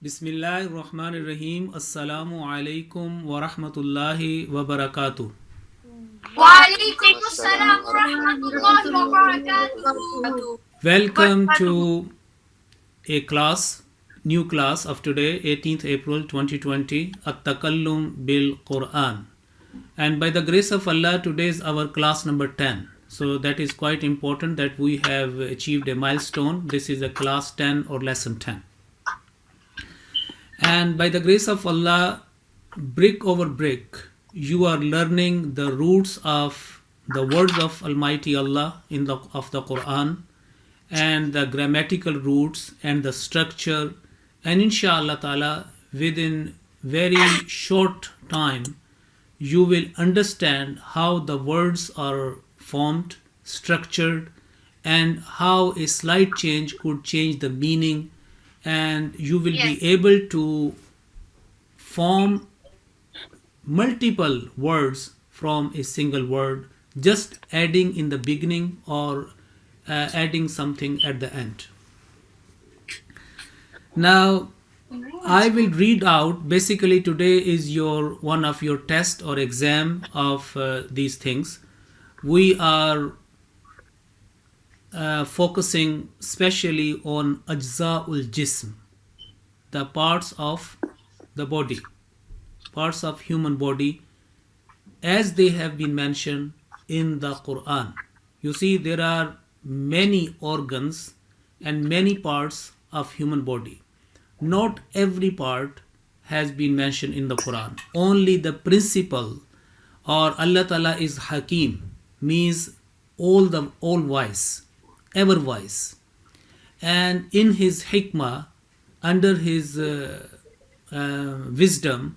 Bismillahirrahmanirrahim. Assalamu alaikum wa rahmatullahi wa barakatuh. Walaikum assalam wa rahmatullahi wa barakatuh. Welcome to a new class of today, 18th April 2020, At-Takallum bil Quran. And by the grace of Allah, today is our class number 10. So that is quite important that we have achieved a milestone. This is a class 10 or lesson 10. And by the grace of Allah, brick over brick, you are learning the roots of the words of Almighty Allah of the Quran, and the grammatical roots and the structure, and inshallah ta'ala within very short time you will understand how the words are formed, structured, and how a slight change could change the meaning, and you will be able to form multiple words from a single word, just adding in the beginning or adding something at the end. Now, I will read out, basically today is one of your test or exam of these things. We are focusing specially on ajza'ul jism, the parts of the body, parts of human body as they have been mentioned in the Quran. You see, there are many organs and many parts of human body. Not every part has been mentioned in the Quran. Only the principle, or Allah Ta'ala is Hakim, means all wise, ever wise. And in his hikmah, under his wisdom,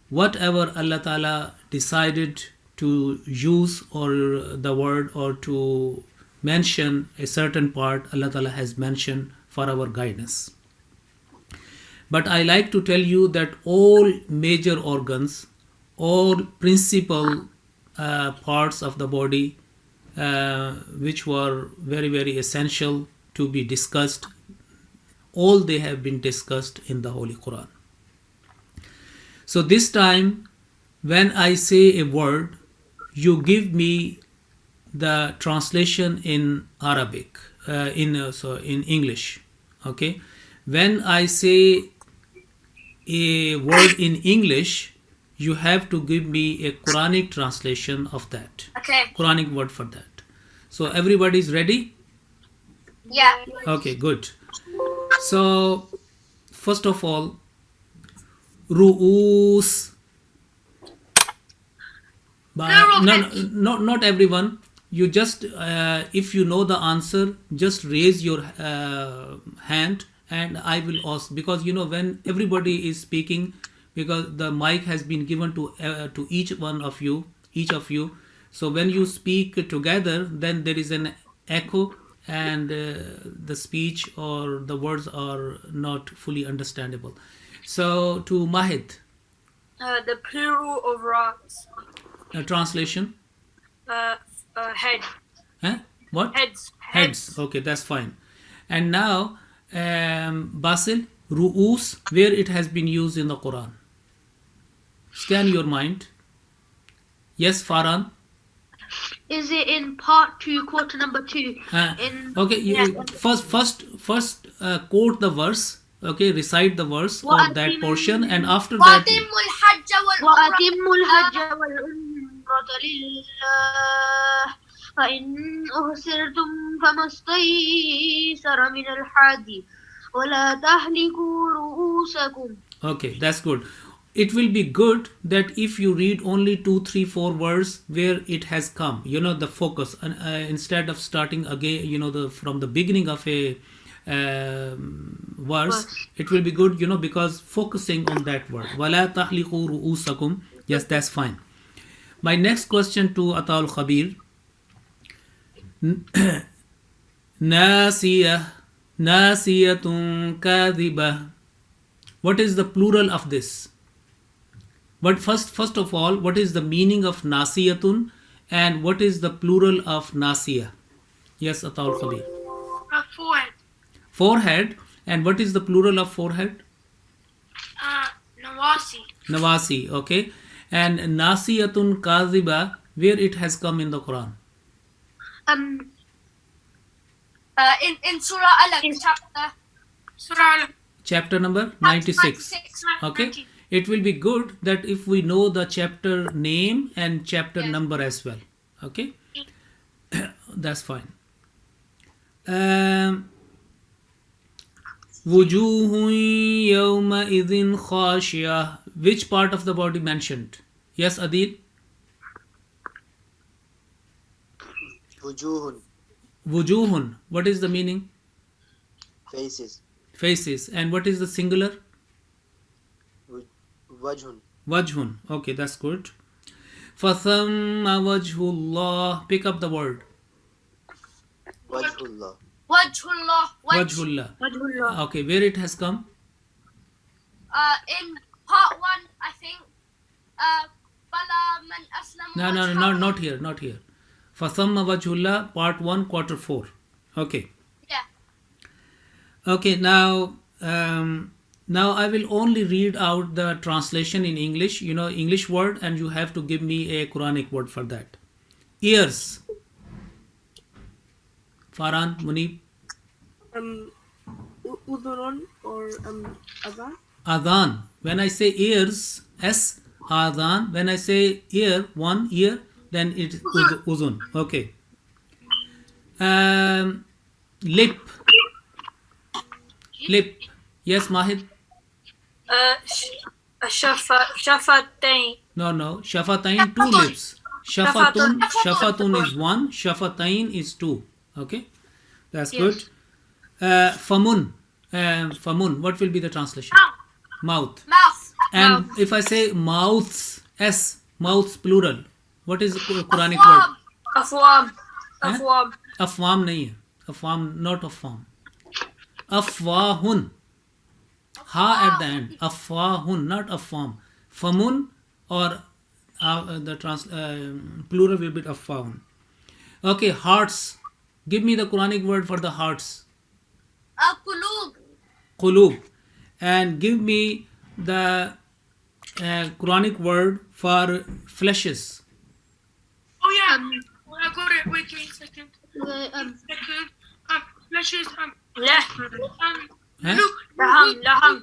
whatever Allah Ta'ala decided to use or the word or to mention a certain part, Allah Ta'ala has mentioned for our guidance. But I like to tell you that all major organs, all principal parts of the body which were very, very essential to be discussed, all they have been discussed in the Holy Quran. So this time, when I say a word, you give me the translation in Arabic, in English. Okay, when I say a word in English, you have to give me a Quranic translation of that. Okay. Quranic word for that. So everybody is ready? Yeah. Okay, good. So first of all, ru'us. No, not everyone. You just, if you know the answer, just raise your hand and I will ask, because you know when everybody is speaking, because the mic has been given to each of you. So when you speak together, then there is an echo and the speech or the words are not fully understandable. So to Mahid. The plural of rocks. Translation? Head. Huh? What? Heads. Okay, that's fine. And now, Basil, ru'us, where it has been used in the Quran. Scan your mind. Yes, Farhan? Is it in part 2, quarter number 2? Okay, first quote the verse. Okay, recite the verse or that portion, and after that. وَأَتِمُّ الْحَجَّ وَالْعُمْرَةَ لِلَّهِ فَإِنْ أُحْصِرْتُمْ فَمَا اسْتَيْسَرَ مِنَ الْحَدِيِ وَلَا تَحْلِقُوا رُؤُوسَكُمْ. Okay, that's good. It will be good that if you read only 2, 3, 4 words where it has come, you know, the focus, and instead of starting again, you know, from the beginning of a verse, it will be good, you know, because focusing on that word. وَلَا تَحْلِقُوا رُؤُوسَكُمْ. Yes, that's fine. My next question to Ataul Khabir. Nasiyatun kadhiba. What is the plural of this? But first of all, what is the meaning of nasiyatun and what is the plural of nasiya? Yes, Ataul Khabir. Forehead. Forehead. And what is the plural of forehead? Nawasi. Nawasi, okay. And Nasiyatun Kaziba, where it has come in the Quran? In Surah Alaq, chapter. Surah Alaq. Chapter number 96. 96. Okay. It will be good that if we know the chapter name and chapter number as well. Okay. That's fine. Wujuhun yawma idhin khashiyah. Which part of the body mentioned? Yes, Adil? Wujuhun. Wujuhun. What is the meaning? Faces. Faces. And what is the singular? Wajhun. Wajhun. Okay, that's good. Fathamma wajhullah. Pick up the word. Wajhullah. Wajhullah. Wajhullah. Wajhullah. Okay, where it has come? In part 1, I think. Bala man aslam. No, not here, not here. Fathamma wajhullah, part 1, quarter 4. Okay. Yeah. Okay, now I will only read out the translation in English, English word, and you have to give me a Quranic word for that. Ears. Farhan, Munib. Udhurun or adhan. Adhan. When I say ears, S, Adhan. When I say ear, one ear, then it is uzun. Okay. Lip. Lip. Yes, Mahid? Shafatain. No. Shafatain, 2 lips. Shafatun is 1. Shafatain is 2. Okay. That's good. Famun. Famun. What will be the translation? Mouth. Mouth. And if I say mouths, S, mouths plural, what is the Quranic word? Afwam. Huh? Afwam. Afwam nahi hai. Afwam, not afwam. Afwahun. Ha at the end. Afwahun, not afwam. Famun or the plural will be afwahun. Okay, hearts. Give me the Quranic word for the hearts. Qulub. Qulub. And give me the Quranic word for fleshes. Oh yeah, I got it. Wait a second. Flashes. Huh? Laham.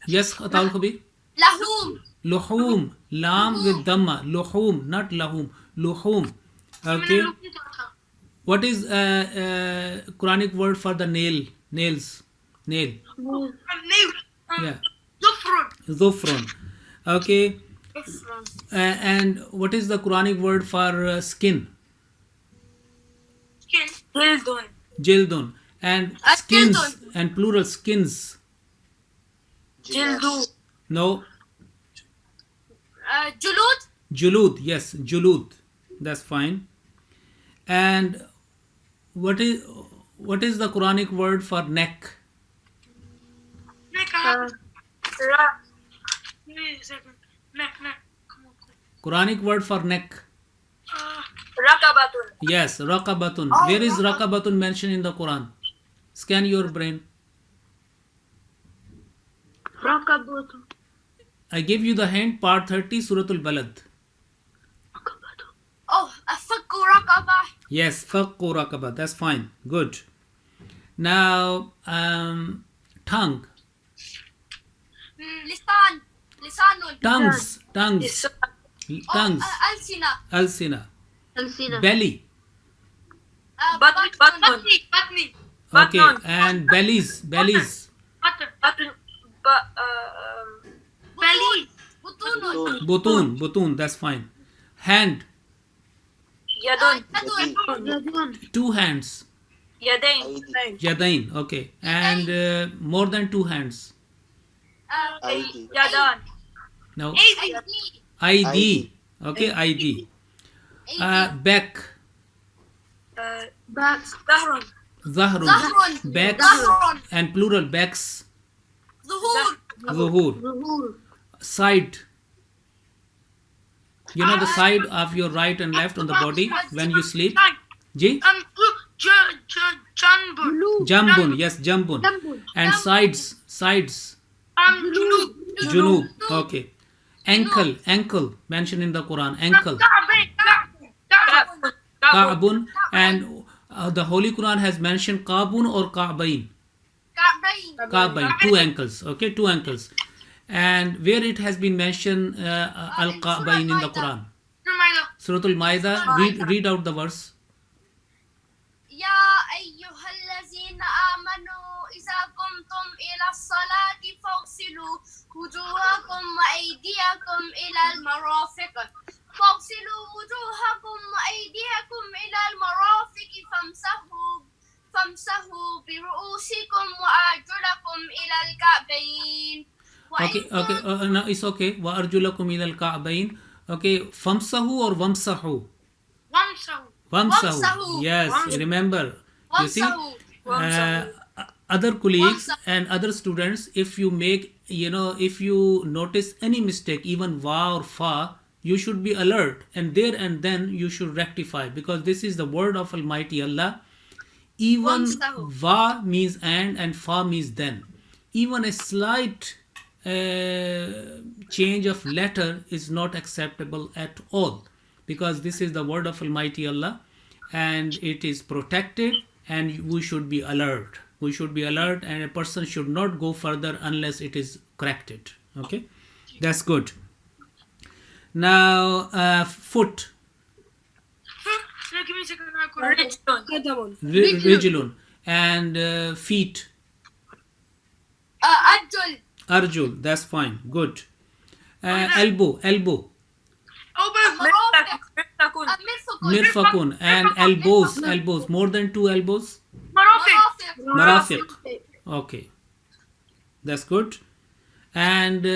Yes, Ataul Khabir. Lahum. Luhum. Lam with Dhamma. Luhum, not lahum. Luhum. Okay. What is Quranic word for the nail? Nails. Nail. Yeah. Zufrun. Okay. And what is the Quranic word for skin? Jildun. Jildun. And skins. Jildun. And plural skins. Jildu. No. Julud. Julud. Yes. Julud. That's fine. And what is the Quranic word for neck? Wait a second. Neck. Come on. Quranic word for neck. Rakabatun. Yes, Raqabatun. Where is Raqabatun mentioned in the Quran? Scan your brain. Rakabatu. I give you the hint, part 30, Suratul Balad. Oh, Fakku Rakabah. Yes, Faqqu Raqaba. That's fine. Good. Now, tongue. Lisan. Lisanun. Tongues. Tongues. Alsina. Alsina. Alsina. Belly. Batun. Okay. Batun. And bellies. Batun. Belly. Butunun. Butun. That's fine. Hand. Yadun. Yadun. 2 hands. Yadain. Yadain. Okay. And more than 2 hands. Aidi. Yadan. Now, Aidi. ID. Okay. ID. Back. Back. Zahrun. Zahrun. Zahrun. Backs. Zahrun. And plural backs. Zuhur. Zuhur. Zuhur. Side. You know the side of your right and left on the body when you sleep. Ji? Janbun. Jambun. Yes, jambun. Jambun. And sides. Junub. Junub. Okay. Ankle mentioned in the Quran. Ankle. Ka'bayn. Ka'bun. And the Holy Quran has mentioned Ka'bun or Ka'bayn. Ka'bayn. Two ankles. Okay, two ankles. And where it has been mentioned Al-Ka'bayn in the Quran? Surah Al-Ma'idah. Read out the verse. يا أيها الذين آمنوا إذا قمتم إلى الصلاة فاغسلوا وجوهكم وأيديكم إلى المرافق فامسحوا برؤوسكم وأرجلكم إلى الكعبين. Okay. No, it's okay. وَأَرْجُلَكُمْ إِلَى الْكَعْبَيْنِ. Okay. فَامْسَحُوا or وَامْسَحُوا? Wamsahu. Yes, remember. You see, other colleagues and other students, if you make, if you notice any mistake, even wa or fa, you should be alert, and there and then you should rectify, because this is the word of Almighty Allah. Even Wamsahu. va means and fa means then. Even a slight change of letter is not acceptable at all, because this is the word of Almighty Allah and it is protected, and we should be alert. We should be alert, and a person should not go further unless it is corrected. Okay, that's good. Now, foot, Give me a second. I'll correct. rijlun, and feet, أرجل. arjul. That's fine. Good. Elbow. مرفق. Mirfakun, and elbows. More than two elbows. Marafiq. Marafiq. Okay, that's good. And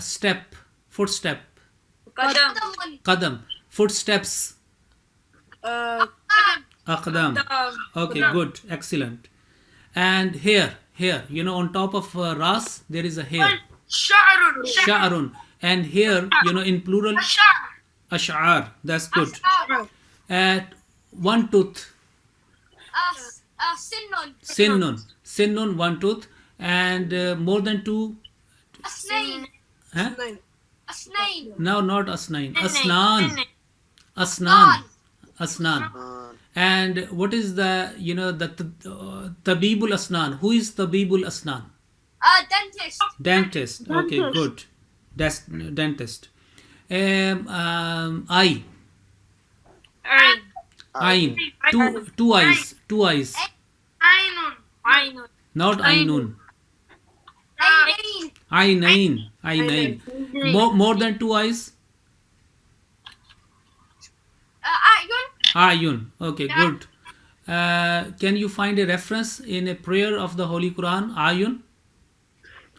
step, footstep. قدم. Qadam, footsteps. Aqdam. Okay, good, excellent. And hair. On top of ras there is a hair. Sha'run. Sha'run. And here, in plural, ash'ar. That's good. At one tooth. سن. Sinnun, one tooth. And more than two. أسنين. Huh? أسنين. No, not asnain. Asnan. And what is the tabibul asnan? Who is tabibul asnan? Dentist. Dentist. Okay, good. That's dentist. Eye. Ain. Two eyes. Ainun. Not ainun. عينين. Ainain. More than two eyes. أعين. Ayun. Okay, good. Can you find a reference in a prayer of the Holy Quran? Ayun.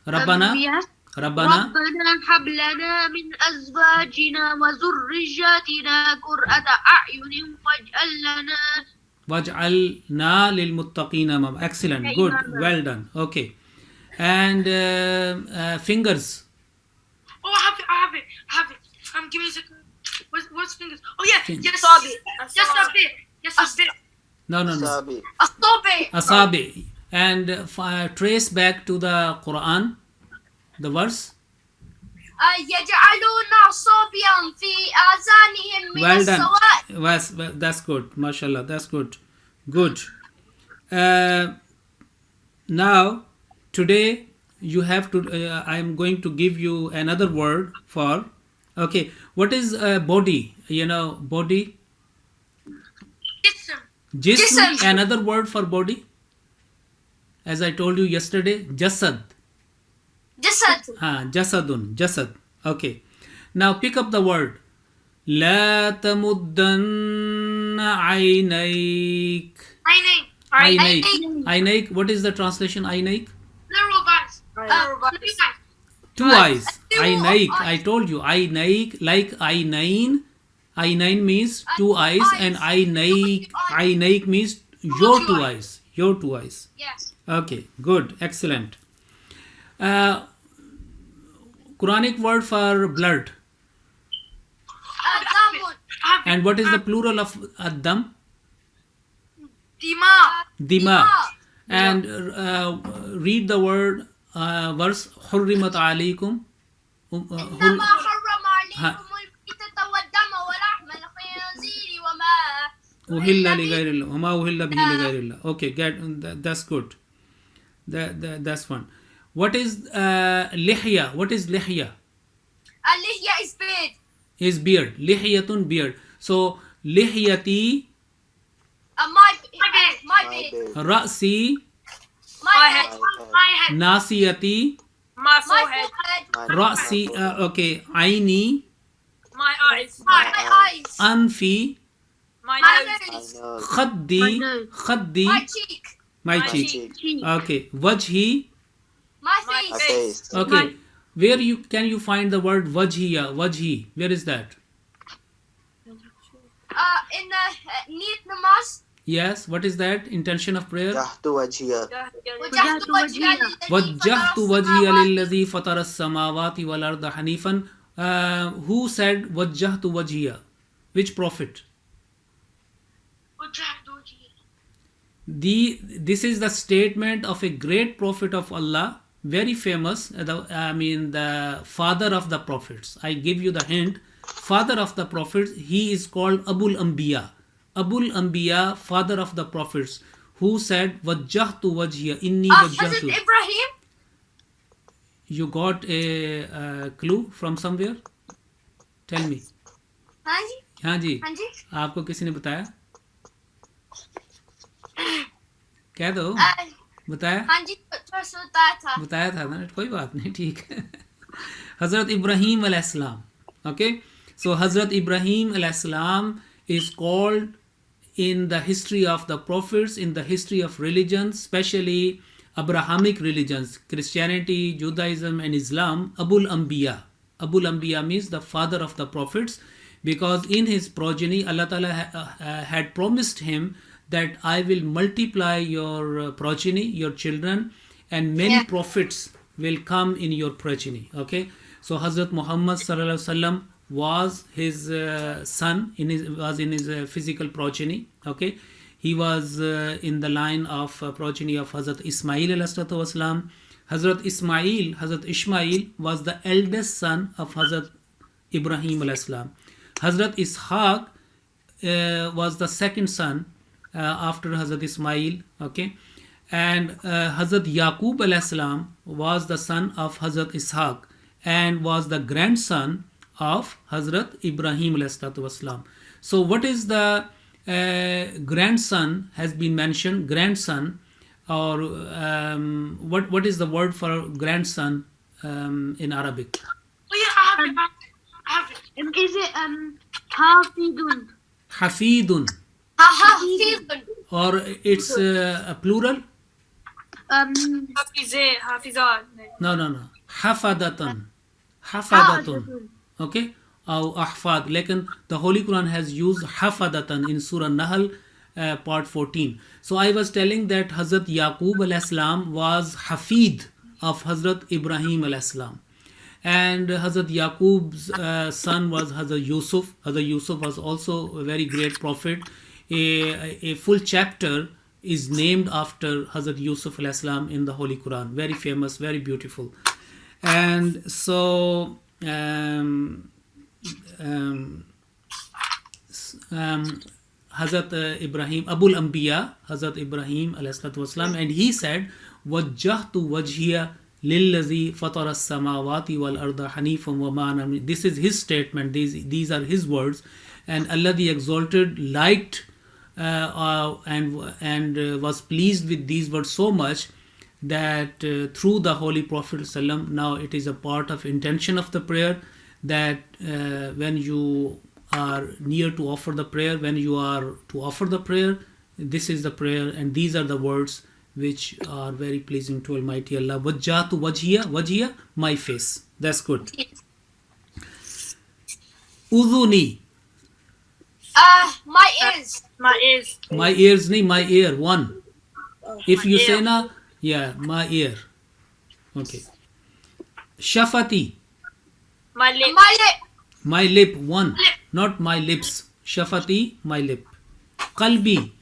Rabbana. Yes. Rabbana. ربنا هب لنا من أزواجنا وذرياتنا قرة أعين Waj'alna lil muttaqina imama. Excellent. Good. Well done. Okay. And fingers. Oh, I have it. Give me a second. What's fingers? Oh yeah. Yes. Yes, a bit. No. Sabi. الصوبع. Asabi. And trace back to the Quran, the verse. يجعلون أصابعهم في آذانهم من Well الصواعق. done. That's good. MashaAllah. That's good. Good. Now, today you have to. I am going to give you another word for. Okay. What is body? Body. Jism. Jism. Another word for body. As I told you yesterday, jasad. جسد. Jasadun. Jasad. Okay. Now pick up the word. لا تمدن عينيك. Aynaik. What is the translation? Aynaik? Plural guys. Two eyes. Two Aynaik. eyes. I told you. Aynaik, like aynain. Aynain means two eyes, and aynaik means your two eyes. Your two eyes. Yes. Okay, good, excellent. Quranic word for blood. دم. And what is the plural of ad-dam? Dima. Dima. And read the word verse حرمت عليكم إنما حرم ها. عليكم الميتة والدم ولحم الخنزير وما أهل لغير الله وما أهل به لغير الله. Okay, that's good. That's fun. What is lihya? What is lihya? اللحية is beard. Is beard. Lihyatun beard. So lihyati My beard. my My beard. bed. ra'si My head. My head. nasiyati My My forehead. forehead. ra'si okay aini My eyes. My eyes. anfi My My nose. My nose. nose. khaddi My nose. khaddi My cheek. my My cheek. cheek. Cheek. Okay, wajhi. My My My face. face. Okay, where you can you find the word wajhiya? Wajhi. Where is that? In the neat namaz. Yes. What is that? Intention of prayer. Jahtu wajhiya. وجهت وجهي للذي وجهت فطر وجهي السماوات. للذي فطر السماوات والأرض حنيفا. Who said وجهت وجهي? Which prophet? This is the statement of a great prophet of Allah, very famous. The father of the prophets. I give you the hint. Father of the prophets. He is called Abul Anbiya. Abul Anbiya, father of the prophets, who said وجهت وجهي إني Hazrat وجهت. Ibrahim. You got a clue from somewhere? Tell me. हाँ जी हाँ जी, हाँ जी आपको किसी ने बताया? कह दो, बताया? हाँ जी थोड़ा सा बताया था. बताया था ना, कोई बात नहीं, ठीक है. Hazrat Ibrahim alayhi okay, so Hazrat Ibrahim alayhi is called in the history of the prophets, in the history of religions, especially Abrahamic religions, Christianity, Judaism and Islam, Abul Anbiya. Abul Anbiya means the father of the prophets, because in his progeny Allah Ta'ala had promised him that I will multiply your progeny, your children, and many prophets will come in your progeny. Okay, so Hazrat Muhammad sallallahu alaihi wasallam was his son, was in his physical progeny. Okay, he was in the line of progeny of Hazrat Ismail alayhi wasalam. Hazrat Ishmael was the eldest son of Hazrat Ibrahim alayhi salam. Hazrat Ishaq was the second son after Hazrat Ismail. Okay, and Hazrat Yaqub alayhi salam was the son of Hazrat Ishaq and was the grandson of Hazrat Ibrahim alayhi salam. So what is the grandson has been mentioned, grandson, or what is the word for grandson in Arabic? Oh yeah, I have it. Is it Hafidun? Hafidun, Hafizun. or it's a plural? Hafizan. No. Hafadatun. Okay, or ahfad. Lekin the Holy Quran has used hafadatan in Surah Nahl part 14. So I was telling that Hazrat Yaqub alayhi salam was hafid of Hazrat Ibrahim alayhi salam, and Hazrat Yaqub's son was Hazrat Yusuf. Hazrat Yusuf was also a very great prophet. A full chapter is named after Hazrat Yusuf alayhi salam in the Holy Quran. Very famous, very beautiful. And so Hazrat Ibrahim, Abul Anbiya, Hazrat Ibrahim alayhi wasalam, and he said, وَجَّهْتُ وَجْهِيَ لِلَّذِي فَطَرَ السَّمَاوَاتِ وَالْأَرْضَ حَنِيفًا وَمَا أَنَا مِنَ. This is his statement, these are his words, and Allah the Exalted liked and was pleased with these words so much that through the Holy Prophet ﷺ, now it is a part of intention of the prayer that when you are near to offer the prayer, when you are to offer the prayer, this is the prayer and these are the words which are very pleasing to Almighty Allah. Wajjahtu wajhiya, my face. That's good. Udhuni, My ears. My ears. my ears, nahi, my ear, one. If you ear. say na, yeah, my ear. Okay. Shafati, My lip. My lip. my lip, one. Lip. Not my lips. Shafati, my lip. Qalbi,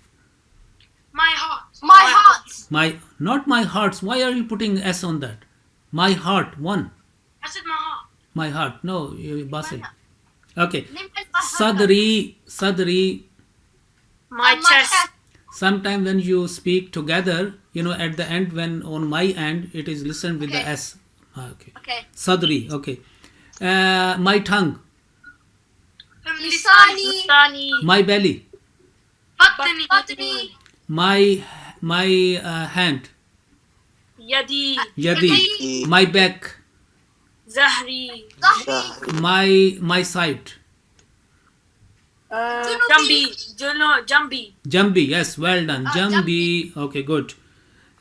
My heart. My heart. not my hearts. Why are you putting S on that? My heart. One. I said my heart. My heart. No, Basil. Okay. نمت القهوة. Sadri. My chest. Sometime when you speak together, at the end, when on my end, it is listened with the Okay. S. Okay. Okay. Sadri. Okay. My tongue. لساني. Listani. My belly. بطني. بطني. My hand. Yadi. Yadi. My back. Zahri. ظهري. My side. Jambi. Jambi. Jambi. Yes, well done. Jambi. Jambi. Okay, good.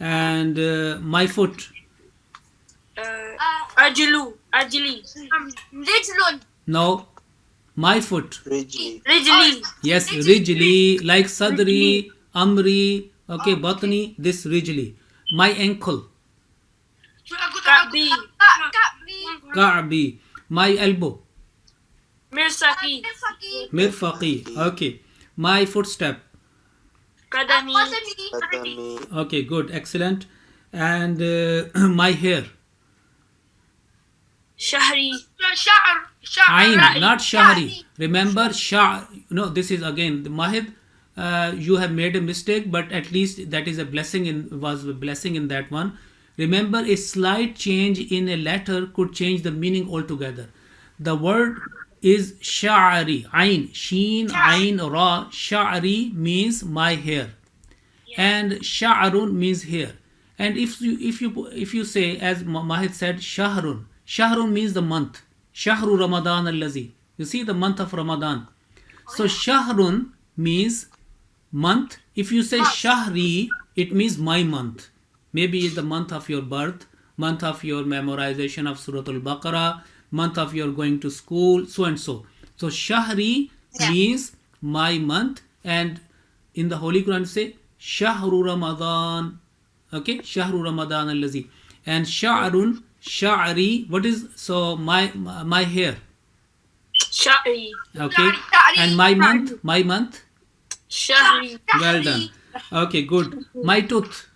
And my foot. Ajli. رجل. No. My foot. Ridgely. Rijli. Yes, rijli. Like sadri, amri. Okay, batni. This rijli. My ankle. Ka'bi. كعبي. Ka'bi. My elbow. Mirsaki. مرفقي. Mirfaqi. Okay. My footstep. Kadami. قدمي. Qadami. Okay, good. Excellent. And my hair. Shahri. شعر. Ain, not shahri. Shahri. Remember, no, this is again the Mahid. You have made a mistake, but at least that is a blessing. Was a blessing in that one. Remember, a slight change in a letter could change the meaning altogether. The word is sha'ri. Ain, sheen, ain, ra. Sha'ri means my hair, and sha'run means hair. And if you say, as Mahid said, shahrun means the month. Shahru Ramadan allazi. You see the month of Ramadan. So shahrun means month. If you say shahri, it means my month. Maybe the month of your birth, month of your memorization of Surah Al-Baqarah, month of your going to school, so and so. So shahri means my month, and in the Holy Quran say shahru Ramadan. Okay, shahru Ramadan allazi. And sha'run, sha'ri, what is, so my hair. Sha'ri. Okay, and my month. Shahri. Well done. Okay, good. My tooth.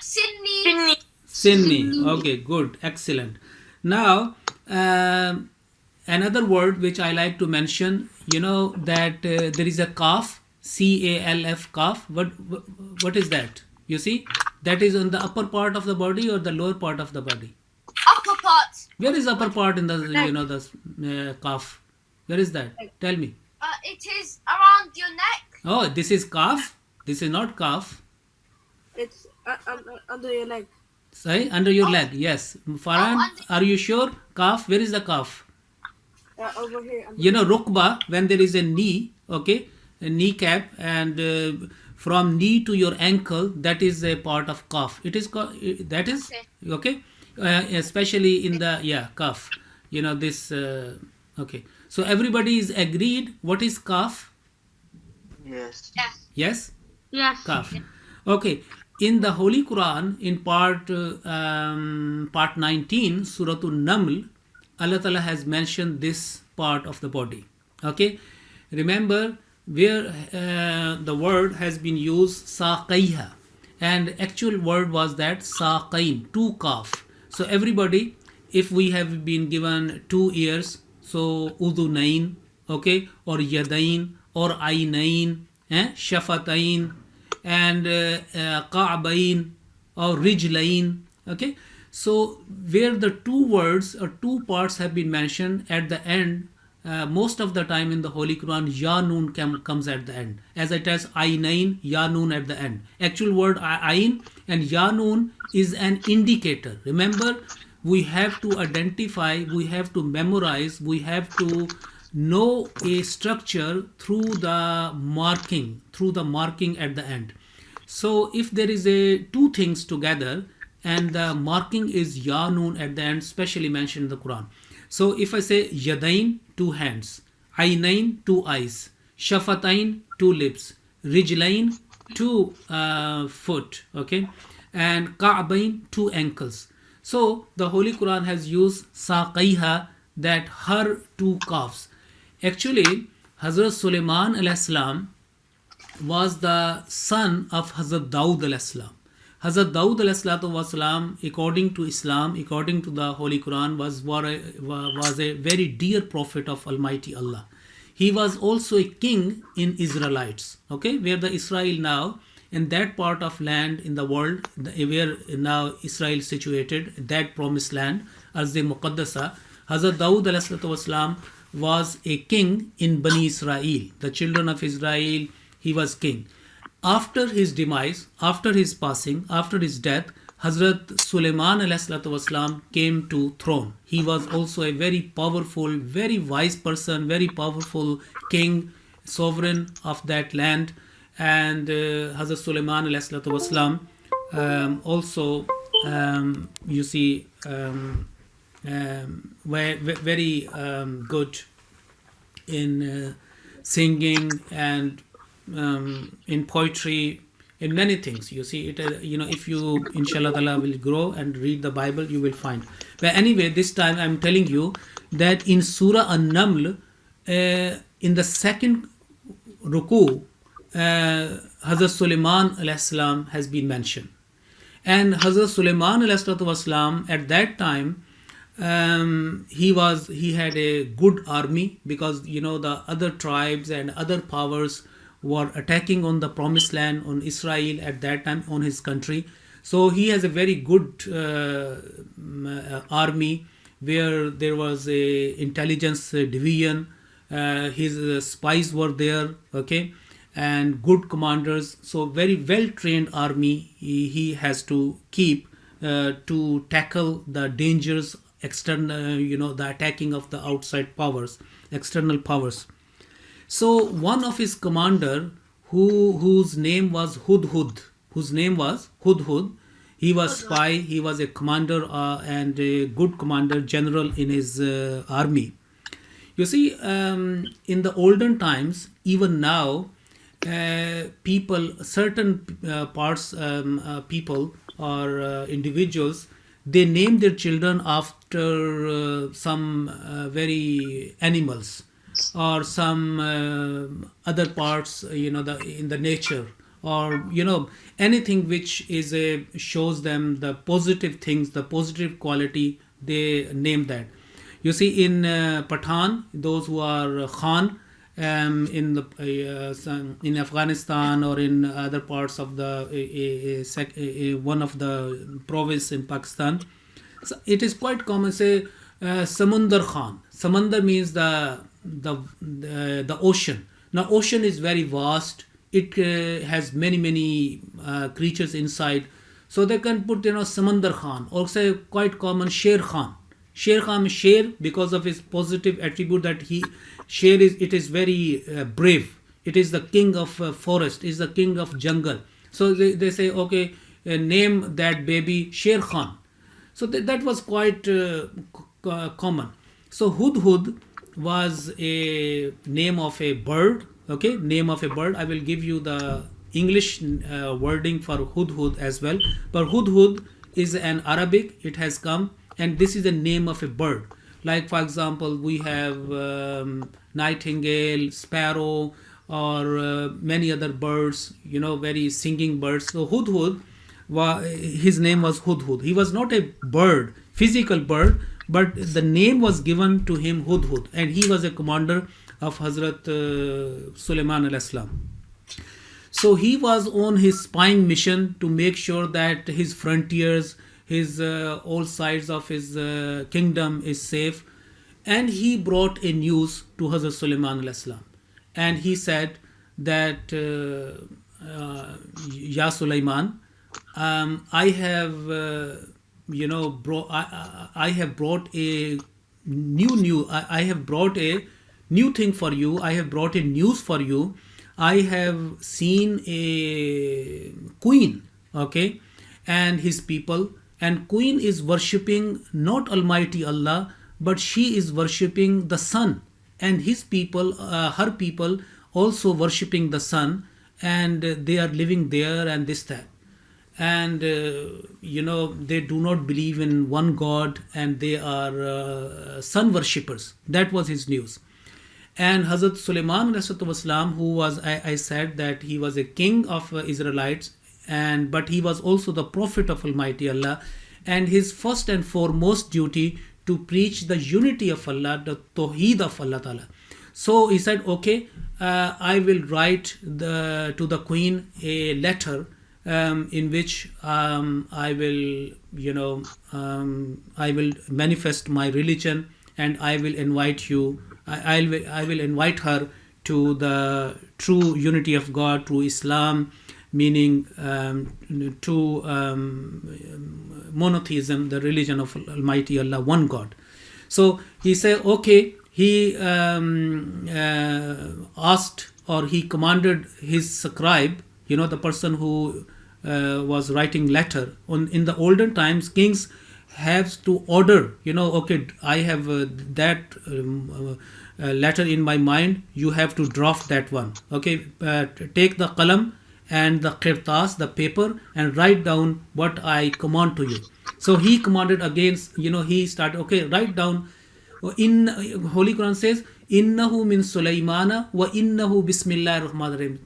سني. Finni. Sinni. Okay, good. Excellent. Now, another word which I like to mention, that there is a calf, calf, calf. What is that? You see, that is on the upper part of the body or the lower part of the body? upper part. Where is upper part in the, the calf? Where is that? Tell me. It is around your neck. Oh, this is calf. This is not calf. It's under your leg. Sorry, under your leg. Yes. Farhan, are you sure? Calf. Where is the calf? Over here. Rukba, when there is a knee, okay, a kneecap, and from knee to your ankle, that is a part of calf. It is that is okay, especially in the calf. This okay. So everybody is agreed. What is calf? Yes. Yes, Yes. calf. Okay. In the Holy Quran, in part 19, Surah An-Naml, Allah Ta'ala has mentioned this part of the body. Okay, remember where the word has been used saqaiha, and actual word was that saqain, two calf. So everybody, if we have been given 2 ears, so udunain, okay, or yadain, or ainain, shafatain, and ka'bain or rijlain. Okay, so where the two words or two parts have been mentioned at the end, most of the time in the Holy Quran, ya noon comes at the end, as it has ainain, ya noon at the end. Actual word ain and ya noon is an indicator. Remember, we have to identify, we have to memorize, we have to know a structure through the marking at the end. So if there is two things together and the marking is ya noon at the end, specially mentioned in the Quran. So if I say yadain, 2 hands, ainain, 2 eyes, shafatain, 2 lips, rijlain, 2 foot, okay, and ka'bain, 2 ankles. So the Holy Quran has used saqaiha, that her 2 calves. Actually, Hazrat Sulaiman alayhi salam was the son of Hazrat Daud alayhi salam. Hazrat Dawood wasalam, according to Islam, according to the Holy Quran, was a very dear prophet of Almighty Allah. He was also a king in Israelites, okay, where the Israel now, in that part of land in the world, where now Israel is situated, that promised land, Arz-e Muqaddasa, Hazrat Dawood wasalam was a king in Bani Israel, the children of Israel. He was king. After his demise, after his passing, after his death, Hazrat Sulaiman wasalam came to throne. He was also a very powerful, very wise person, very powerful king, sovereign of that land. And Hazrat Sulaiman wasalam also, you see, were very good in singing and in poetry, in many things. You see it, if you inshallah ta'ala will grow and read the Bible, you will find. But anyway, this time I'm telling you that in Surah An-Naml, in the second ruku, Hazrat Sulaiman alayhi salam has been mentioned. And Hazrat Sulaiman alayhi salam at that time, he had a good army, because the other tribes and other powers were attacking on the promised land, on Israel at that time, on his country. So he has a very good army, where there was a intelligence division, his spies were there, okay, and good commanders. So very well trained army he has to keep to tackle the dangers, external, the attacking of the outside powers, external powers. So one of his commander, whose name was Hudhud, he was spy, he was a commander and a good commander, general in his army. You see, in the olden times, even now, certain people or individuals, they name their children after some very animals or some other parts, in the nature, or anything which is shows them the positive things, the positive quality, they name that. You see, in Pathan, those who are Khan, in Afghanistan or in other parts of the one of the province in Pakistan, so it is quite common, say Samundar Khan. Samundar means the ocean. Now ocean is very vast, it has many creatures inside, so they can put Samundar Khan, or say quite common Sher Khan. Sher Khan is Sher because of his positive attribute that it is very brave. It is the king of forest, is the king of jungle. So they say, okay, name that baby Sher Khan. So that was quite common. So Hudhud was a name of a bird, okay, name of a bird. I will give you the English wording for Hudhud as well. But Hudhud is an Arabic, it has come, and this is the name of a bird. Like, for example, we have nightingale, sparrow, or many other birds, very singing birds. So Hudhud, his name was Hudhud. He was not a bird, physical bird, but the name was given to him Hudhud, and he was a commander of Hazrat Sulaiman alayhi salam. So he was on his spying mission to make sure that his frontiers, his all sides of his kingdom is safe. And he brought a news to Hazrat Sulaiman alayhi salam, and he said that Ya Sulaiman, I have I have brought a I have brought a new thing for you. I have brought a news for you. I have seen a queen, okay, and his people. And queen is worshipping not Almighty Allah, but she is worshipping the sun. And his people, her people, also worshipping the sun, and they are living there and this, that. And they do not believe in one God, and they are sun worshippers. That was his news. And Hazrat Sulaiman, who was, I said that he was a king of Israelites, and but he was also the prophet of Almighty Allah, and his first and foremost duty to preach the unity of Allah, the Tawheed of Allah Ta'ala. So he said, okay, I will write to the Queen a letter in which I will, I will manifest my religion, and I will invite you. I will invite her to the true unity of God, true Islam, meaning true monotheism, the religion of Almighty Allah, one God. So he said, okay. He asked, or he commanded his scribe, the person who was writing letter. In the olden times, kings have to order, okay, I have that letter in my mind, you have to draft that one. Okay, take the qalam and the qirtas, the paper, and write down what I command to you. So he commanded against, he started, okay, write down. In Holy Quran says, Innahu min Sulaymana wa innahu bismillahir rahmanir rahim.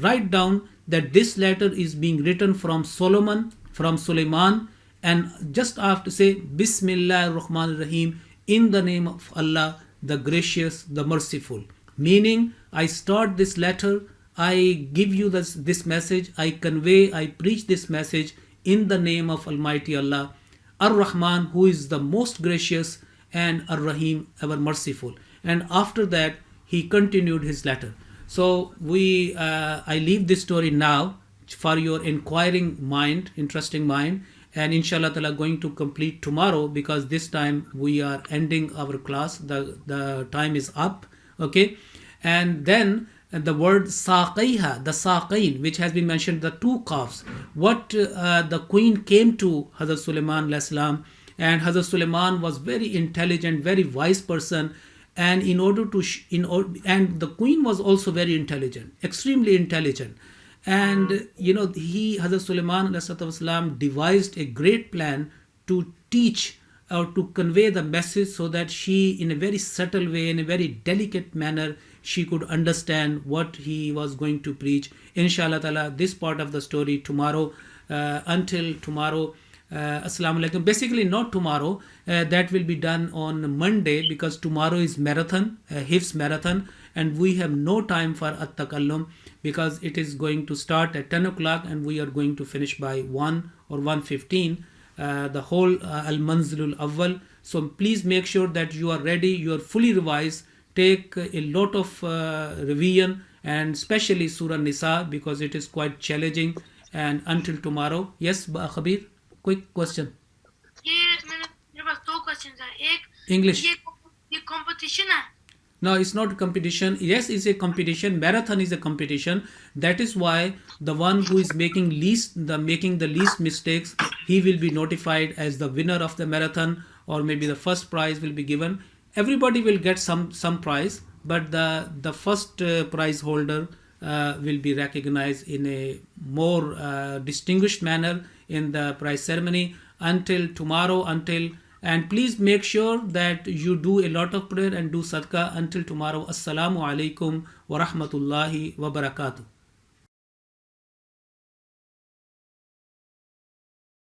Write down that this letter is being written from Solomon, from Sulaiman, and just after say Bismillahir rahmanir rahim, in the name of Allah, the gracious, the merciful. Meaning, I start this letter, I give you this message, I convey, I preach this message in the name of Almighty Allah, Ar-Rahman, who is the most gracious, and Ar-Rahim, ever merciful. And after that, he continued his letter. So I leave this story now for your inquiring mind, interesting mind, and inshallah ta'ala going to complete tomorrow, because this time we are ending our class. The time is up. Okay, and then the word saqaiha, the saqain, which has been mentioned, the two calves. What the queen came to Hazrat Sulaiman alayhi salam, and Hazrat Sulaiman was very intelligent, very wise person, and and the queen was also very intelligent, extremely intelligent, and Hazrat Sulaiman alayhi salam devised a great plan to teach or to convey the message, so that she, in a very subtle way, in a very delicate manner, she could understand what he was going to preach. Inshallah ta'ala, this part of the story tomorrow, until tomorrow. Assalamu alaikum. Basically not tomorrow, that will be done on Monday, because tomorrow is marathon, Hifz marathon, and we have no time for at-takallum, because it is going to start at 10 o'clock and we are going to finish by 1 or 1:15, the whole al-manzilul awwal. So please make sure that you are ready, you are fully revised, take a lot of revision, and especially Surah Nisa, because it is quite challenging. And until tomorrow, yes, Khabir, quick question. मेरे पास दो questions हैं. एक, English. ये competition है. No, it's not a competition. Yes, it's a competition. Marathon is a competition. That is why the one who is making the least mistakes, he will be notified as the winner of the marathon, or maybe the first prize will be given. Everybody will get some prize, but the first prize holder will be recognized in a more distinguished manner in the prize ceremony. Until tomorrow, and please make sure that you do a lot of prayer and do sadaqah. Until tomorrow, assalamu alaikum wa rahmatullahi wa barakatuh.